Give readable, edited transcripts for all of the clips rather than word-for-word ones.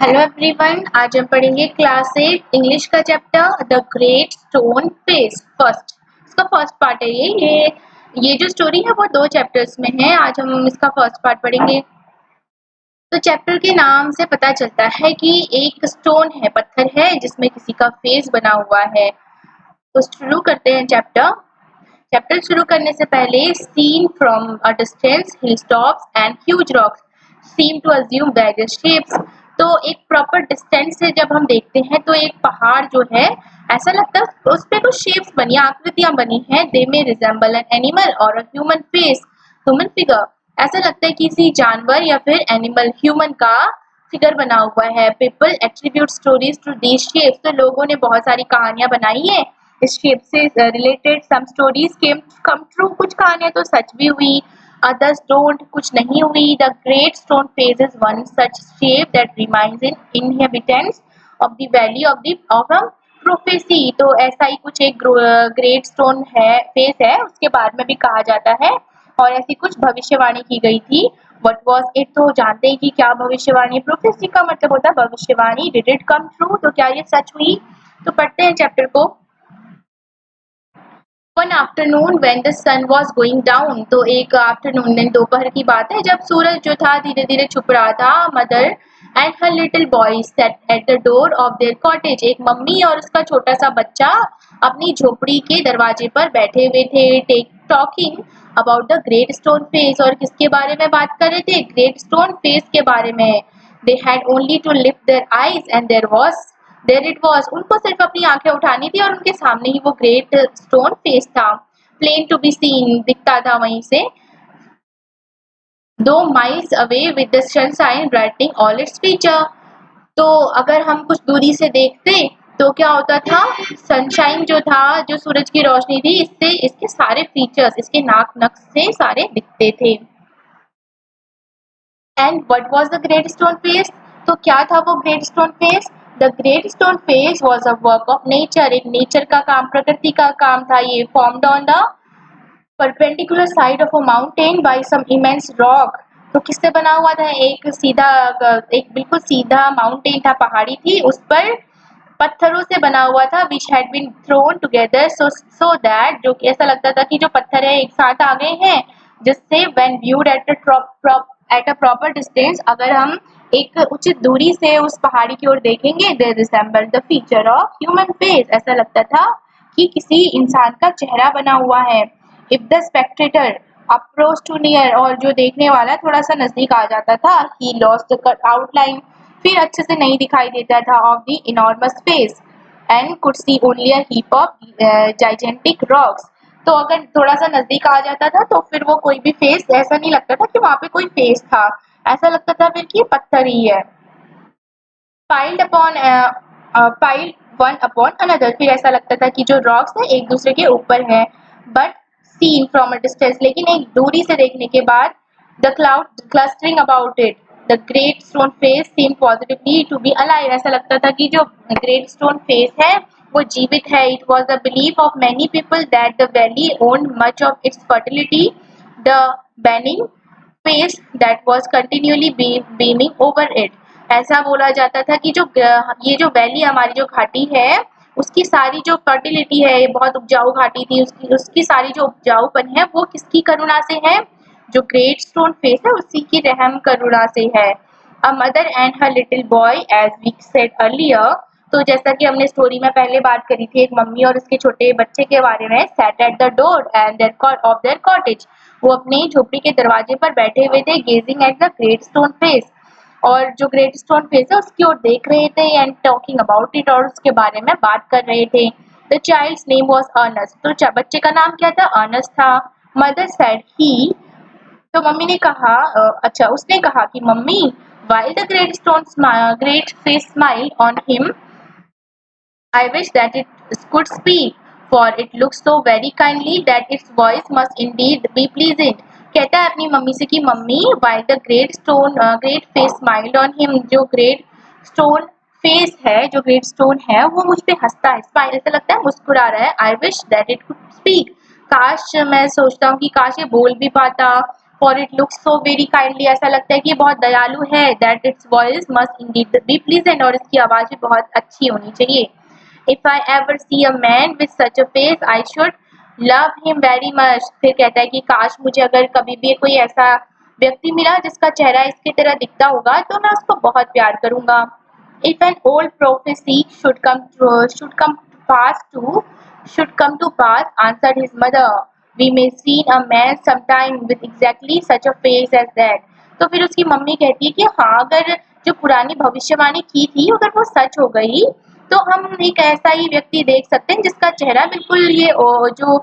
Hello everyone, आज हम पढ़ेंगे क्लास 8 इंग्लिश का chapter the great stone face. इसका फर्स्ट पार्ट है ये जो स्टोरी है वो दो चैप्टर्स में है। आज हम इसका फर्स्ट पार्ट पढ़ेंगे। तो चैप्टर के नाम से पता चलता है कि एक स्टोन है, पत्थर है जिसमें किसी का फेस बना हुआ है। तो शुरू करते हैं चैप्टर शुरू करने से पहले seen from a distance hilltops and huge rocks seem to assume various shapes. तो एक प्रॉपर डिस्टेंस से जब हम देखते हैं तो एक पहाड़ जो है ऐसा लगता है उस पे कुछ शेप्स बनी, आकृतियां बनी हैं। दे में रिजेंबल एन एनिमल और a human face, human figure. ऐसा लगता है किसी जानवर या फिर एनिमल ह्यूमन का फिगर बना हुआ है। People attribute stories to these shapes. तो लोगों ने बहुत सारी कहानियां बनाई है इस शेप से रिलेटेड। सम स्टोरीज केम कम ट्रू, कुछ कहानियां तो सच भी हुई, अदर्स डोंट, कुछ नहीं हुई। The great stone face is one such shape that reminds in inhabitants of the valley of a prophecy. तो ऐसा ही कुछ एक ग्रेट स्टोन है, फेस है, उसके बारे में भी कहा जाता है और ऐसी कुछ भविष्यवाणी की गई थी। What was it? तो जानते हैं कि क्या भविष्यवाणी। प्रोफेसी का मतलब होता है भविष्यवाणी। Did it come true? तो क्या ये सच हुई? तो पढ़ते हैं चैप्टर को। One afternoon when the sun was going down. तो एक आफ्टरनून में, दोपहर की बात है, जब सूरज जो था धीरे धीरे छुप रहा था। Mother and her little boy set eight the door of their cottage. एक मम्मी और उसका छोटा सा बच्चा अपनी झोपड़ी के दरवाजे पर बैठे हुए थे, talking about the great stone face. और किसके बारे में बात कर रहे थे? ग्रेट स्टोन फेस के बारे में। They had only to lift their eyes and there it was. उनको सिर्फ अपनी आंखें उठानी थी और उनके सामने ही वो ग्रेट स्टोन फेस था। प्लेन टू बी सीन, दिखता था वहीं से। 2 miles away with the sunshine brightening all its feature. तो अगर हम कुछ दूरी से देखते तो क्या होता था? सनशाइन जो था, जो सूरज की रोशनी थी, इससे इसके सारे फीचर्स, इसके नाक नक्श से सारे दिखते थे। And what was the great stone face? तो क्या था वो great stone face? The great stone face was a work of nature. एक नेचर का काम, प्रकृति का काम था ये। Formed on the perpendicular side of a mountain by some immense rock. तो किससे बना हुआ था? एक बिल्कुल सीधा माउंटेन था, पहाड़ी थी, उस पर पत्थरों से बना हुआ था। Which had been thrown together so that, जो कि ऐसा लगता था कि जो पत्थर है एक साथ आ गए हैं, जिससे when viewed at a proper distance, अगर हम एक उचित दूरी से उस पहाड़ी की ओर देखेंगे, they resemble the feature of human face. ऐसा लगता था कि किसी इंसान का चेहरा बना हुआ है। If the spectator approach too near, और जो देखने वाला थोड़ा सा नजदीक आ जाता था, ही लॉस्ट द आउटलाइन, फिर अच्छे से नहीं दिखाई देता था, of the enormous face and could see only a heap of gigantic rocks. तो अगर थोड़ा सा नजदीक आ जाता था तो फिर वो कोई भी फेस, ऐसा नहीं लगता था कि वहां पे कोई फेस था, ऐसा लगता था फिर कि पत्थर ही है। Piled upon piled one upon another, फिर ऐसा लगता था कि जो रॉक्स है एक दूसरे के ऊपर है। But seen from a distance, लेकिन एक दूरी से देखने के बाद, the cloud clustering about it, the great stone face seem positively to be alive. ऐसा लगता था कि जो ग्रेट स्टोन फेस है वो जीवित है। It was the belief of many people that the valley owned much of its fertility, the banning face that was continually beaming over it. ऐसा बोला जाता था कि ये जो वैली, हमारी जो घाटी है, उसकी सारी जो फर्टिलिटी है, ये बहुत उपजाऊ घाटी थी, उसकी उसकी सारी जो उपजाऊपन है वो किसकी करुणा से है? जो ग्रेट स्टोन फेस है उसी की रहम करुणा से है। A mother and her little boy, as we said earlier. तो जैसा कि हमने स्टोरी में पहले बात करी थी, एक मम्मी और उसके छोटे बच्चे के बारे में, sat at the door and their cottage. वो अपनी झोपड़ी के दरवाजे पर बैठे हुए थे, gazing at the great stone face, और जो ग्रेट स्टोन फेस है उसकी ओर देख रहे थे, एंड टॉकिंग अबाउट इट, और उसके बारे में बात कर रहे थे। The child's name was Ernest. तो बच्चे का नाम क्या था? अर्नस्ट था। मदर सेड ही, तो मम्मी ने कहा, अच्छा उसने कहा कि mummy, while the great face smiled on him, I wish that it could speak, for it looks so very kindly that its voice must indeed be pleasant। कहता है अपनी मम्मी से कि mummy, while the great face smiled on him, जो great stone face है, जो great stone है, वो मुझ पे हंसता है, स्माइल, ऐसा लगता है मुस्कुरा रहा है। I wish that it could speak, काश, मैं सोचता हूँ कि काश ये बोल भी पाता। For it looks so very kindly, ऐसा लगता है कि ये बहुत दयालु है। That its voice must indeed be pleasant, और इसकी आवाज भी बहुत अच्छी होनी चाहिए। If I ever see a man with such a face I should love him very much. फिर कहता है कि काश मुझे अगर कभी भी कोई ऐसा व्यक्ति मिला जिसका चेहरा इसकी तरह दिखता होगा तो मैं उसको बहुत प्यार करूंगा। If an old prophecy should come to pass, answered his mother, we may see a man sometime with exactly such a face as that। तो फिर उसकी मम्मी कहती है कि हाँ, अगर जो पुरानी भविष्यवाणी की थी अगर वो सच हो गई तो हम एक ऐसा ही व्यक्ति देख सकते हैं जिसका चेहरा बिल्कुल ये जो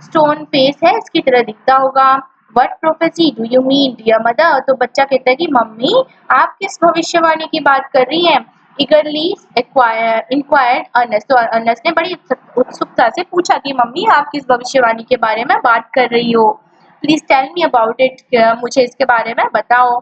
स्टोन फेस है इसकी तरह दिखता होगा। What prophecy do you mean dear mother? तो बच्चा कहता है कि मम्मी आप किस भविष्यवाणी की बात कर रही हैं? eagerly inquired Ernest. तो अर्नेस्ट ने बड़ी उत्सुकता से पूछा कि मम्मी आप किस भविष्यवाणी के बारे में बात कर रही हो? Please tell me about it, मुझे इसके बारे में बताओ।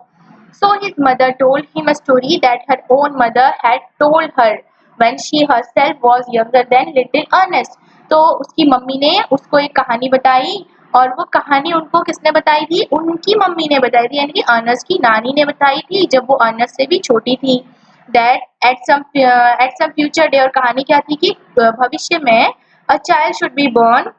So his mother told him a story that her own mother had told her when she herself was younger than little Ernest। तो उसकी मम्मी ने उसको एक कहानी बताई, और वो कहानी उनको किसने बताई थी? उनकी मम्मी ने बताई थी, यानी कि अर्नेस्ट की नानी ने बताई थी जब वो अर्नेस्ट से भी छोटी थी। That at some future day, और कहानी क्या थी कि भविष्य में a child should be born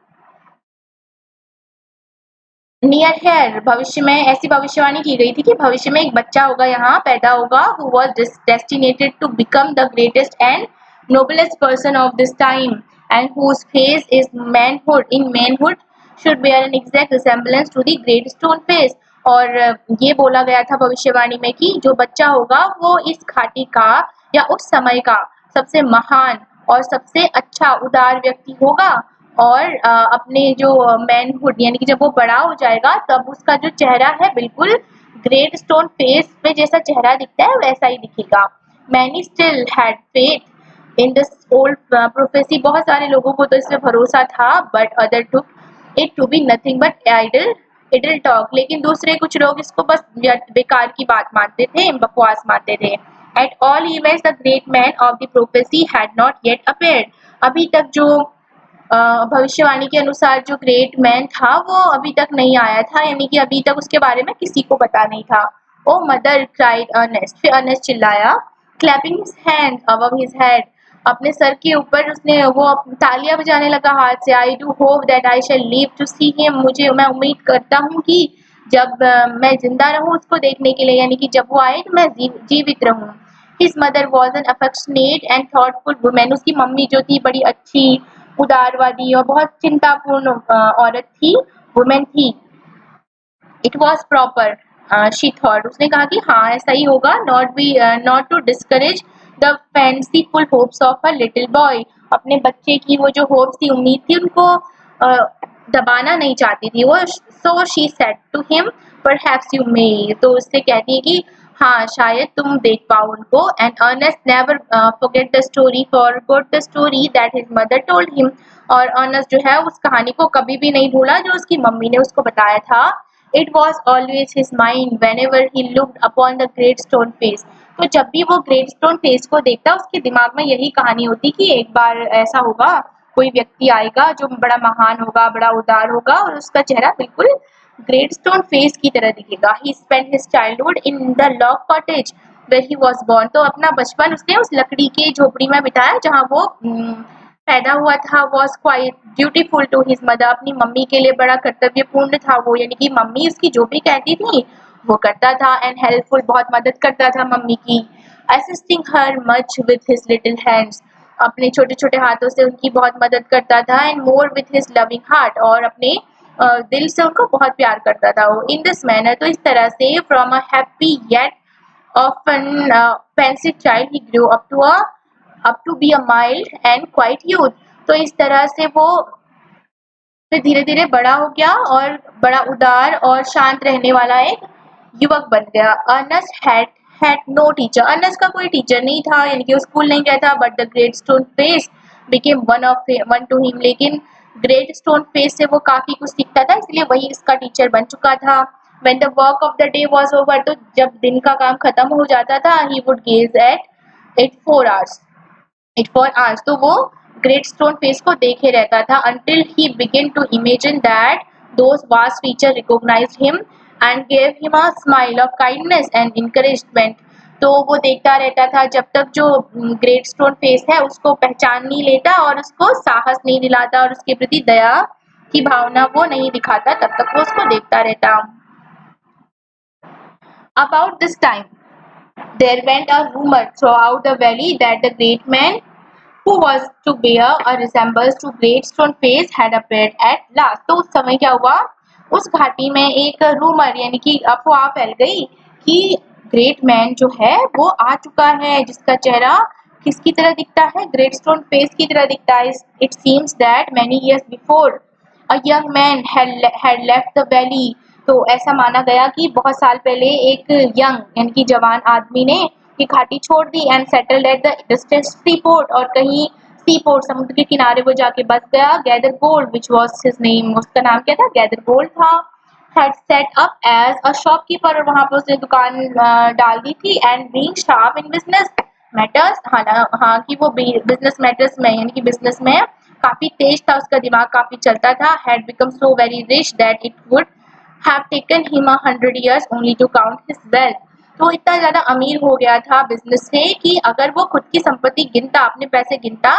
near here. भविष्य में ऐसी भविष्यवाणी की गई थी कि भविष्य में एक बच्चा होगा, यहाँ पैदा होगा, who was destined to become the greatest and noblest person of this time and whose face is manhood should bear an exact resemblance to the great stone face। और ये बोला गया था भविष्यवाणी में कि जो बच्चा होगा वो इस घाटी का या उस समय का सबसे महान और सबसे अच्छा उदार व्यक्ति होगा, और अपने जो मैनहुड यानी कि जब वो बड़ा हो जाएगा तब उसका जो चेहरा है बिल्कुल ग्रेट स्टोन फेस में जैसा चेहरा दिखता है वैसा ही दिखेगा। Many still had faith in this old prophecy. बहुत सारे लोगों को तो इसमें भरोसा था, but other took it to be nothing but idle talk. लेकिन दूसरे कुछ लोग इसको बस बेकार की बात मानते थे, बकवास मानते थे। At all events the great man of the prophecy had not yet appeared. अभी तक जो भविष्यवाणी के अनुसार जो ग्रेट मैन था वो अभी तक नहीं आया था, यानी कि अभी तक उसके बारे में किसी को पता नहीं था। O mother cried Ernest. फिर अर्नेस्ट चिल्लाया, clapping his hand above his head. अपने सर के ऊपर उसने वो तालियां बजाने लगा हाथ से। I do hope that I shall live to see him. मैं उम्मीद करता हूँ कि जब मैं जिंदा रहूँ उसको देखने के लिए, यानी कि जब वो आए तो मैं जीवित रहूँ। His mother was an affectionate and thoughtful women. उसकी मम्मी जो थी बड़ी अच्छी, उदारवादी और बहुत चिंतापूर्ण औरत थी, वुमेन थी। It was proper she thought. उसने कहा कि हाँ ऐसा ही होगा। Not to discourage the fanciful hopes of a little boy. अपने बच्चे की वो जो होप्स थी, उम्मीद थी, उनको दबाना नहीं चाहती थी वो। So she said to him perhaps you may. तो उससे कहती है कि हाँ शायद तुम देख पाओ उनको। And Ernest never forget the story forgot the story that his mother told him. और अर्नेस्ट जो है उस कहानी को कभी भी नहीं भूला जो उसकी मम्मी ने उसको बताया था। It was always his mind whenever he looked upon the great stone face। तो जब भी वो ग्रेट स्टोन फेस को देखता उसके दिमाग में यही कहानी होती कि एक बार ऐसा होगा, कोई व्यक्ति आएगा जो बड़ा महान होगा, बड़ा उदार होगा, और उसका चेहरा बिल्कुल ग्रेट स्टोन फेस की तरह दिखेगा। He spent his childhood in the log cottage where he was born। तो अपना बचपन उसने उस लकड़ी के झोपड़ी में बिताया जहाँ वो पैदा हुआ था। was quite dutiful to his mother। अपनी मम्मी के लिए बड़ा कर्तव्यपूर्ण था वो, यानी कि मम्मी उसकी जो भी कहती थी वो करता था। and helpful, बहुत मदद करता था मम्मी की। assisting her much with his little hands। अपने छोटे छोटे हाथों से उनकी बहुत मदद करता था। and more with his loving heart, और अपने दिल से उनको बहुत प्यार करता था वो। in this manner, तो इस तरह से from a happy yet often pensive child he grew up to be a mild and quiet youth। तो इस तरह से वो फिर धीरे धीरे बड़ा हो गया और बड़ा उदार और शांत रहने वाला एक युवक बन गया। Ernest had no teacher. Ernest का कोई टीचर नहीं था, यानी कि वो स्कूल नहीं गया था। But the great stone face became one two him. लेकिन ग्रेट स्टोन फेस से वो काफी कुछ सीखता था, इसलिए वही इसका टीचर बन चुका था। When the work of the day was over, तो जब दिन का काम खत्म हो जाता था, he would gaze at it for hours। तो वो ग्रेट स्टोन फेस को देखे रहता था until he began to imagine that those vast features recognized him and gave him a smile of kindness and encouragement. तो वो देखता रहता था जब तक जो ग्रेट स्टोन फेस है उसको पहचान नहीं लेता और उसको साहस नहीं दिलाता और उसके प्रति दया की भावना वो नहीं दिखाता, तब तक वो उसको देखता रहता. About this time, there went a rumor throughout the valley that the great man who was to bear a resemblance to great stone face had appeared at last. तो उस समय क्या हुआ, उस घाटी में एक रूमर यानी कि अफवाह फैल गई कि ग्रेट मैन जो है वो आ चुका है जिसका चेहरा किसकी तरह दिखता है, ग्रेट स्टोन फेस की तरह दिखता है. It seems that many years before a young man had left the valley. तो ऐसा माना गया कि बहुत साल पहले एक यंग यानी कि जवान आदमी ने ये घाटी छोड़ दी and settled at the distant sea port, और कहीं सी पोर्ट समुद्र के किनारे वो जाके बस गया. Gather gold which was his name, उसका नाम क्या था, गैदर गोल्ड था. had set up as a shopkeeper, और वहाँ पर उसने दुकान डाल दी थी. And being sharp in business matters, हाँ कि वो बिजनेस मैटर्स में यानी कि बिजनेस में काफी तेज था, उसका दिमाग काफी चलता था. had become so very rich that it would have taken him 100 years only to count his wealth. तो इतना ज्यादा अमीर हो गया था बिजनेस से कि अगर वो खुद की संपत्ति गिनता, अपने पैसे गिनता,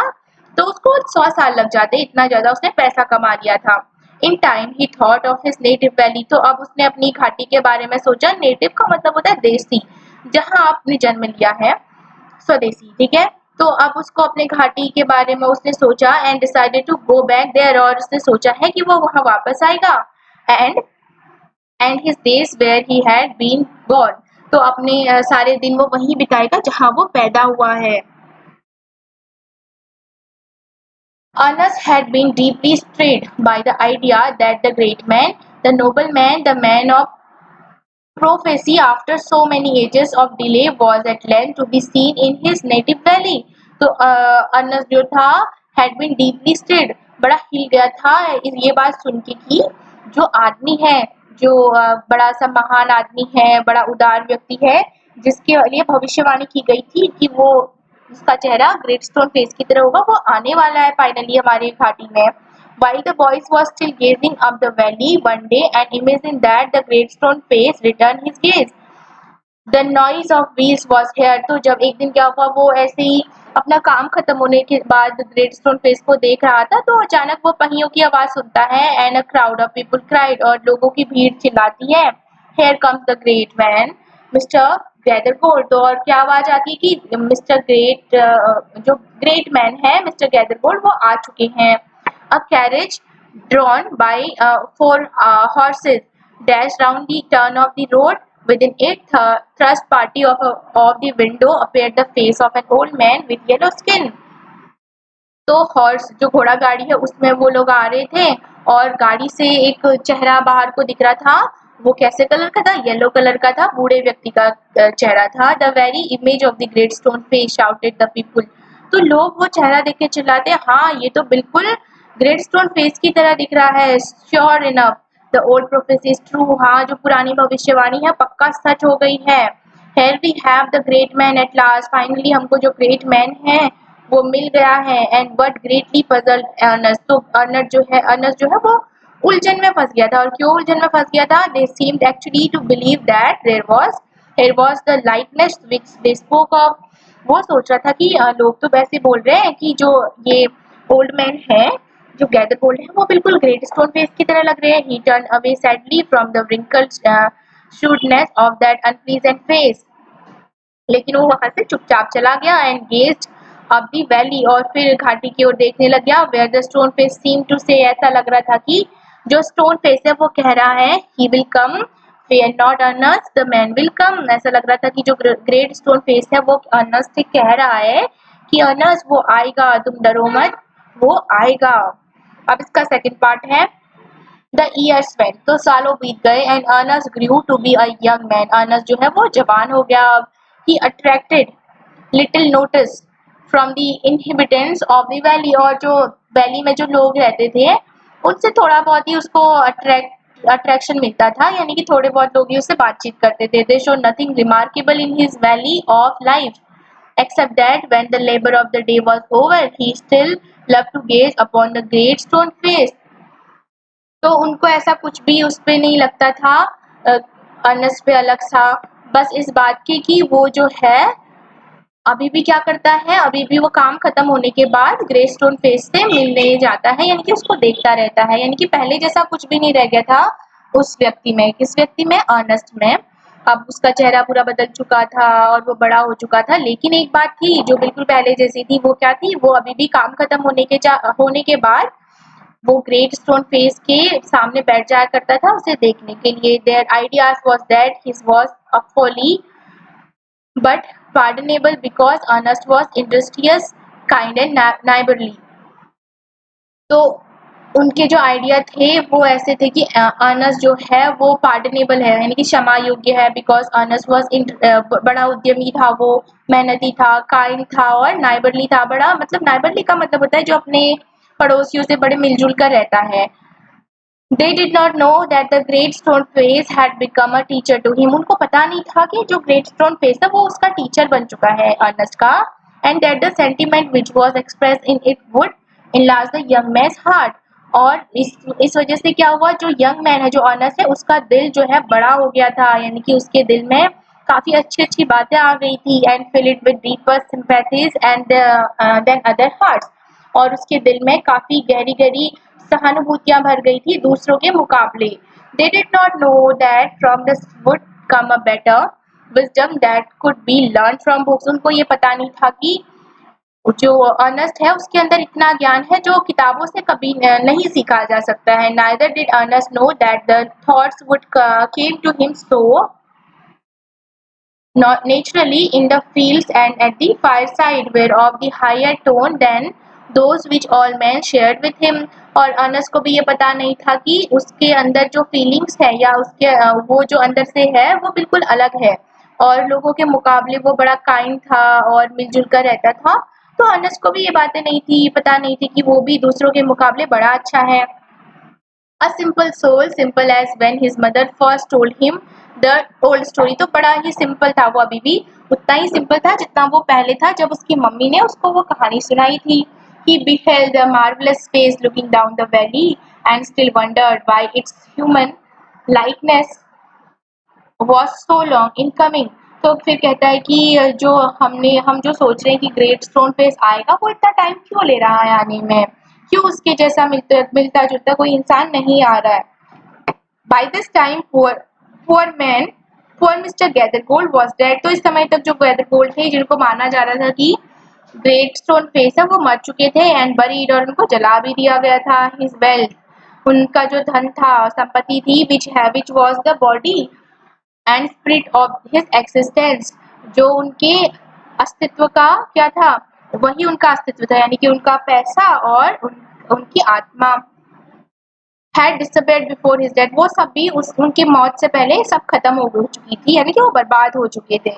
तो उसको 100 साल लग जाते, इतना ज्यादा उसने पैसा कमा लिया था. In time he thought of his native valley. तो अब उसने अपनी घाटी के बारे में सोचा. नेटिव का मतलब होता है देसी, जहाँ आपने जन्म लिया है, स्वदेशी, ठीक है. तो अब उसको अपने घाटी के बारे में उसने सोचा and decided to go back there, और उसने सोचा है कि वो वहां वापस आएगा. And his days where he had been born. तो अपने सारे दिन वो वहीं बिताएगा जहां वो पैदा हुआ है. Ernest had been deeply stirred by the idea that the great man, the noble man, the man of prophecy after so many ages of delay was at length to be seen in his native valley. तो Ernest जो था had been deeply stirred, बड़ा हिल गया था ये बात सुन के कि जो आदमी है, जो बड़ा सा महान आदमी है, बड़ा उदार व्यक्ति है, जिसके लिए भविष्यवाणी की गई थी कि वो उसका चेहरा ग्रेट स्टोन फेस की तरह होगा, वो आने वाला है फाइनली हमारे घाटी में. While the boys were still gazing up the valley one day and imagined that the great stone face returned his gaze, the noise of wheels was heard. तो जब एक दिन क्या हुआ, वो ऐसे ही अपना काम खत्म होने के बाद ग्रेट स्टोन फेस को देख रहा था, तो अचानक वो पहियों की आवाज सुनता है. And a crowd of people cried, और लोगों की भीड़ चिल्लाती है, here comes the great man mister gather gold. तो और क्या आवाज आती है कि मिस्टर ग्रेट, जो ग्रेट मैन है मिस्टर गैदर गोल्ड, वो आ चुके हैं. A carriage drawn by 4 horses dashed round the turn of the road. Within it, thrust party of the window appeared the face of an old man with yellow skin. तो horse जो घोड़ा गाड़ी है उसमें वो लोग आ रहे थे और गाड़ी से एक चेहरा बाहर को दिख रहा था. वो कैसे कलर का था, येलो कलर का था, बूढ़े व्यक्ति का चेहरा था. The very image of the great stone face shouted the people. तो लोग वो चेहरा देख के चिल्लाते, हाँ ये तो बिल्कुल ग्रेट स्टोन फेस की तरह दिख रहा है. Sure enough the old prophecy is true. हाँ जो पुरानी भविष्यवाणी है पक्का सच हो गई है. Here we have the great man at last. Finally हमको जो great man है वो मिल गया है. And what greatly puzzled Ernest. तो अर्नस्ट जो है वो उलझन में फंस गया था. और क्यों उलझन में फंस गया था? They seemed actually to believe that there was the likeness which they spoke of. वो सोच रहा था कि लोग तो वैसे बोल रहे हैं कि जो ये ओल्ड मैन है, जो गैदर गोल्ड है, वो बिल्कुल ग्रेट स्टोन फेस की तरह लग रहे हैं. He turned away sadly from the wrinkled shrewdness of that unpleasant face. लेकिन वो वहां से चुपचाप चला गया. And gazed up the valley, और फिर घाटी की ओर देखने लग गया. Where the stone face seem to say, ऐसा लग रहा था कि जो स्टोन फेस है वो कह रहा है he will come, fear not Ernst, the man will come. ऐसा लग रहा था कि जो ग्रेट स्टोन फेस है वो अर्नस्ट से कह रहा है कि अर्नस्ट वो आएगा, तुम डरो मत, वो आएगा. अब इसका सेकंड पार्ट है द ईयर्स वेंट. तो सालों बीत गए and Ernest grew to be a young man. Ernest जो है वो जवान हो गया. अब he attracted little notice from the inhabitants of the valley. और जो वैली में जो लोग रहते थे उनसे थोड़ा बहुत ही उसको अट्रैक्शन मिलता था, यानी कि थोड़े बहुत लोग ही उससे बातचीत करते थे. दे show nothing remarkable in his valley of life except that when the labor of the day was over he still loved to gaze upon the great stone face. तो उनको ऐसा कुछ भी उस पे नहीं लगता था अर्नेस्ट पे अलग था, बस इस बात की कि वो जो है अभी भी क्या करता है, अभी भी वो काम खत्म होने के बाद ग्रे स्टोन फेस से मिलने जाता है, यानी कि उसको देखता रहता है, यानी कि पहले जैसा कुछ भी नहीं रह गया था उस व्यक्ति में। किस व्यक्ति में? अर्नेस्ट में। अब उसका चेहरा पूरा बदल चुका था और वो बड़ा हो चुका था, लेकिन एक बात थी जो बिल्कुल पहले जैसी थी, वो क्या थी? वो अभी भी काम खत्म होने के बाद वो ग्रेट स्टोन फेस के सामने बैठ जाया करता था उसे देखने के लिए। Their ideas was that his was a folly but pardonable because Ernest was industrious, kind and neighborly। तो उनके जो आइडिया थे वो ऐसे थे कि अर्नेस्ट जो है वो पार्डनेबल है, यानी कि क्षमा योग्य है, बिकॉज अर्नेस्ट वाज बड़ा उद्यमी था, वो मेहनती था, काइंड था और नाइबरली था। बड़ा मतलब नाइबरली का मतलब होता है जो अपने पड़ोसियों से बड़े मिलजुल कर रहता है। They did not know that the great stone face had become a teacher to him। उनको पता नहीं था कि जो great stone face है वो उसका टीचर बन चुका है अर्नेस्ट का, and that the sentiment which was expressed in it would enlarge the young man's heart। और इस वजह से क्या हुआ, जो यंग मैन है, जो अर्नेस्ट है, उसका दिल जो है बड़ा हो गया था, यानी कि उसके दिल में काफी अच्छी अच्छी बातें आ गई थी। and fill it with deeper sympathies and than other hearts। और उसके दिल में काफी गहरी गहरी सहानुभूतियां भर गई थी दूसरों के मुकाबले। They did not know that from this would come a better wisdom that could be learned from books। उनको ये पता नहीं था कि जो अर्नेस्ट है उसके अंदर इतना ज्ञान है जो किताबों से कभी नहीं सीखा जा सकता है। Neither did Ernest know that the thoughts would came to him so not naturally in the fields and at the fireside were of the higher tone than those which all men shared with him। और Ernest को भी ये पता नहीं था कि उसके अंदर जो फीलिंग्स है या उसके वो जो अंदर से है वो बिल्कुल अलग है और लोगों के मुकाबले वो बड़ा काइंड था और मिलजुल कर रहता था। तो अर्नेस्ट को भी ये बातें नहीं थी, पता नहीं थी कि वो भी दूसरों के मुकाबले बड़ा अच्छा है। A simple soul, simple as when his mother first told him the old story। तो बड़ा ही सिंपल था वो, अभी भी उतना ही सिंपल था जितना वो पहले था जब उसकी मम्मी ने उसको वो कहानी सुनाई थी। He beheld the marvelous face looking down the valley and still wondered why its human likeness was so long in coming। तो फिर कहता है कि जो हम जो सोच रहे हैं कि ग्रेट स्टोन फेस आएगा वो इतना टाइम क्यों ले रहा है आने में, क्यों उसके जैसा मिलता जुलता कोई इंसान नहीं आ रहा है। By this time poor man poor mister Gathergold was dead. तो इस समय तक जो गैदरगोल्ड थे जिनको माना जा रहा था कि ग्रेट स्टोन फेस है वो मर चुके थे एंड बरीड, और उनको जला भी दिया गया था। हिज वेल्थ, उनका जो धन था, संपत्ति थी, which was the body and spirit of his existence, जो उनके अस्तित्व का क्या था, वही उनका अस्तित्व था, यानी कि उनका पैसा और उनकी आत्मा had disappeared before his death। वो सब भी उनकी मौत से पहले सब खत्म हो चुकी थी, यानी कि वो बर्बाद हो चुके थे।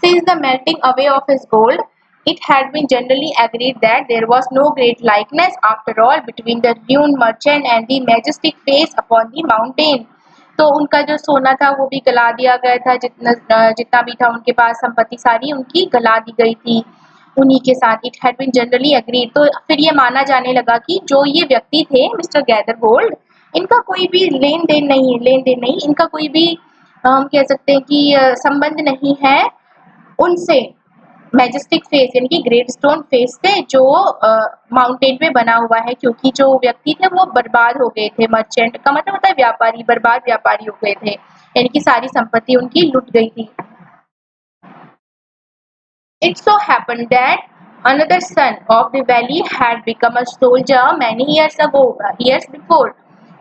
Since the melting away of his gold, it had been generally agreed that there was no great likeness after all between the ruined merchant and the majestic face upon the mountain। तो उनका जो सोना था वो भी गला दिया गया था, जितना भी था उनके पास संपत्ति सारी उनकी गला दी गई थी उन्हीं के साथ। It had been generally agreed. तो फिर ये माना जाने लगा कि जो ये व्यक्ति थे मिस्टर गैदरगोल्ड, इनका कोई भी लेन देन नहीं, इनका कोई भी हम कह सकते हैं कि संबंध नहीं है उनसे, मैजेस्टिक फेस यानी कि ग्रेट स्टोन फेस से जो माउंटेन पे बना हुआ है, क्योंकि जो व्यक्ति थे वो बर्बाद हो गए थे। मर्चेंट का मतलब होता है व्यापारी, बर्बाद व्यापारी हो गए थे, यानी कि सारी संपत्ति उनकी लुट गई थी। It so happened that another son of the valley had become a soldier many years before।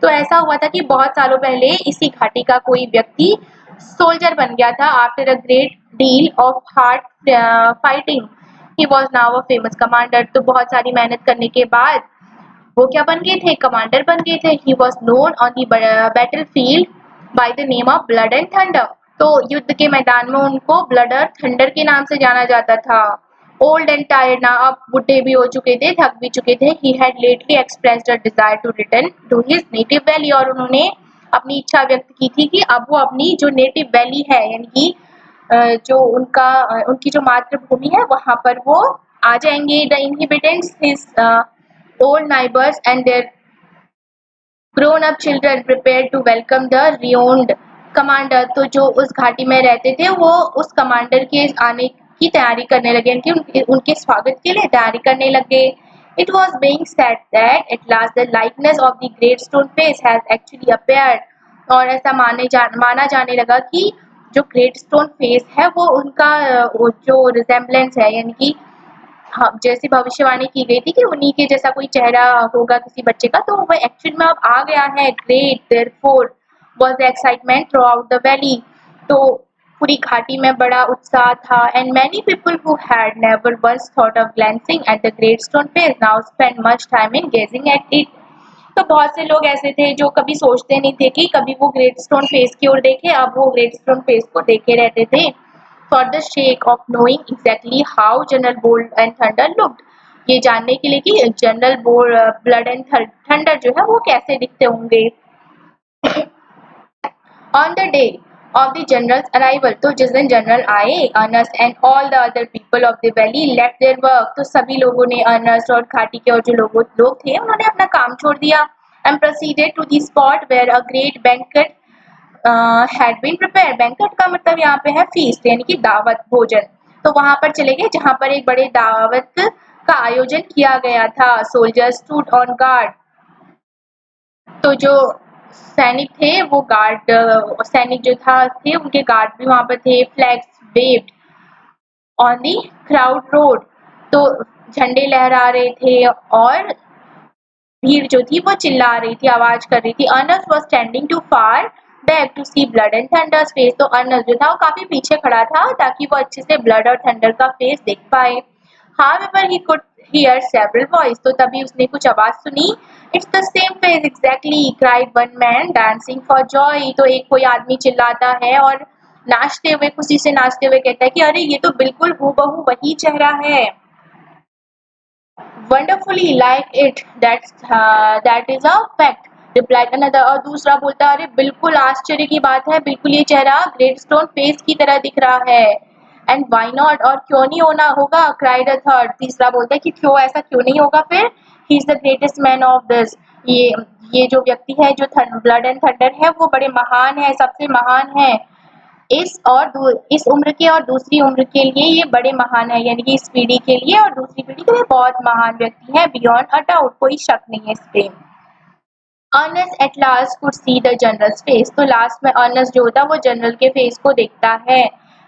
तो ऐसा हुआ था कि बहुत सालों पहले इसी घाटी का कोई व्यक्ति सोल्जर बन गया था। After a great deal of hard fighting he was now a famous commander. तो बहुत सारी मेहनत करने के बाद वो क्या बन गए थे, कमांडर बन गए थे। He was known on the battle field by the name of blood and thunder. तो युद्ध के मैदान में उनको ब्लड और थंडर के नाम से जाना जाता था। ओल्ड एंड टायर्ड, ना अब बुढ़े भी हो चुके थे, थक भी चुके थे। He had lately expressed a desire to return to his native valley. और उन्होंने अपनी इच्छा व्यक्त की थी कि अब वो अपनी जो नेटिव वैली है, यानी कि जो उनकी जो मातृभूमि है वहां पर वो आ जाएंगे। The inhabitants his old neighbors and their grown up children prepared to welcome the ruined commander तो जो उस घाटी में रहते थे वो उस कमांडर के आने की तैयारी करने लगे, उनके स्वागत के लिए तैयारी करने लगे। It was being said that at last the likeness of the great stone face has actually appeared, और ऐसा माना जाने लगा कि जो ग्रेट स्टोन फेस है वो उनका वो जो रिजेम्बलेंस है, यानी कि हाँ, जैसी भविष्यवाणी की गई थी कि उन्हीं के जैसा कोई चेहरा होगा किसी बच्चे का, तो वो एक्चुअल में अब आ गया है। Great therefore was the excitement throughout the valley, तो पूरी घाटी में बड़ा उत्साह था। And many people who had never once thought of glancing at the great stone face now spend much time in gazing at it. तो बहुत से लोग ऐसे थे जो कभी सोचते नहीं थे कि कभी वो ग्रेट स्टोन फेस की ओर देखे, अब वो ग्रेट स्टोन फेस को देखे रहते थे। For the shake of knowing exactly how general bolt and thunder looked, ये जानने के लिए कि जनरल ब्लड एंड थंडर जो है वो कैसे दिखते होंगे। On the day of the general's arrival, तो जिस दिन जनरल आए, Ernst and all the other people of the valley left their work, तो सभी लोगों ने, अर्नस्ट और घाटी के और जो लोग थे उन्होंने अपना काम छोड़ दिया। And proceeded to the spot where a great banquet had been prepared. Banquet का मतलब यहाँ पे है फीस्ट, यानी कि दावत, भोजन। तो वहां पर चले गए जहां पर एक बड़े दावत का आयोजन किया गया था। सोल्जर्स स्टूड ऑन गार्ड, तो जो सैनिक थे वो गार्ड, सैनिक जो थे उनके गार्ड भी वहां पर थे। Flags waived on the crowd road, तो झंडे लहरा रहे थे और भीड़ जो थी वो चिल्ला रही थी, आवाज कर रही थी। Ernest was standing too far back to see blood and thunder's face, तो अर्नस्ट जो था वो काफी पीछे खड़ा था ताकि वो अच्छे से ब्लड और थंडर का फेस देख पाए। However, he could hear several voices, तो तभी उसने कुछ आवाज सुनी। It's the same face exactly, cried one man dancing for joy, तो एक कोई आदमी चिल्लाता है और नाचते हुए, खुशी से नाचते हुए कहता है कि अरे ये तो बिल्कुल हूबहू वही चेहरा है। Wonderfully like it, that is a fact, replied another, और दूसरा बोलता है अरे बिल्कुल आश्चर्य की बात है, बिल्कुल ये चेहरा ग्रेट स्टोन फेस की तरह दिख रहा है। एंड व्हाई नॉट, और क्यों नहीं होना होगा, क्राइड अ थर्ड, तीसरा बोलता है कि क्यों, ऐसा क्यों नहीं होगा फिर। He is the greatest man of this, ये जो व्यक्ति है जो ब्लड एंड थंडर है वो बड़े महान है, सबसे महान है। इस उम्र के और दूसरी उम्र के लिए ये बड़े महान है, यानी कि इस पीढ़ी के लिए और दूसरी पीढ़ी के लिए बहुत महान व्यक्ति है, बियॉन्ड अ डाउट, कोई शक नहीं है इस पे। Ernst at last could see the generals face, तो लास्ट में अर्नस्ट जो होता है वो जनरल के फेस को देखता है।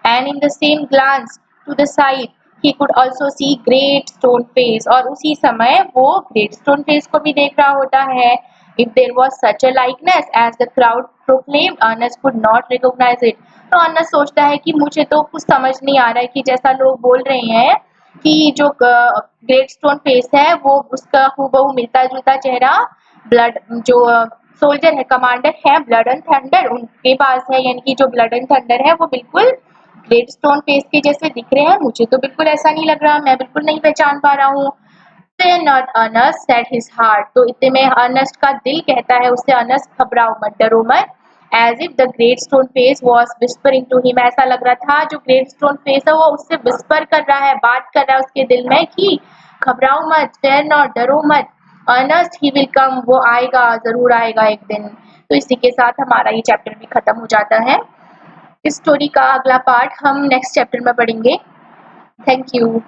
And in the same glance to the side he could also see great stone face, और उसी समय वो ग्रेट स्टोन फेस को भी देख रहा होता है। If there was such a likeness as the crowd proclaimed, Ernest could not recognize it. तो अर्नस्ट सोचता है कि मुझे तो कुछ समझ नहीं आ रहा है कि जैसा लोग बोल रहे हैं कि जो ग्रेट स्टोन फेस है वो उसका हूबहू मिलता जुलता चेहरा ब्लड जो सोल्जर है, कमांडर है ब्लड एंड थंडर, उनके पास है, यानी कि जो ब्लड एंड थंडर है वो बिल्कुल ग्रेट स्टोन फेस के जैसे दिख रहे हैं। मुझे तो बिल्कुल ऐसा नहीं लग रहा, मैं बिल्कुल नहीं पहचान पा रहा हूँ। Fear not, Ernest, said his heart. तो इतने में अर्नस्ट का दिल कहता है उससे, अर्नस्ट घबराओ मत, डरो मत। As if the great stone face was whispering to him, ऐसा लग रहा था जो ग्रेट स्टोन फेस है वो उससे विस्पर कर रहा है, बात कर रहा है उसके दिल में कि घबराओ मत, fear not, डरो मत। अर्नस्ट, he will come, वो आएगा, जरूर आएगा एक दिन। तो इसी के साथ हमारा ये चैप्टर भी खत्म हो जाता है। इस स्टोरी का अगला पार्ट हम नेक्स्ट चैप्टर में पढ़ेंगे। Thank you.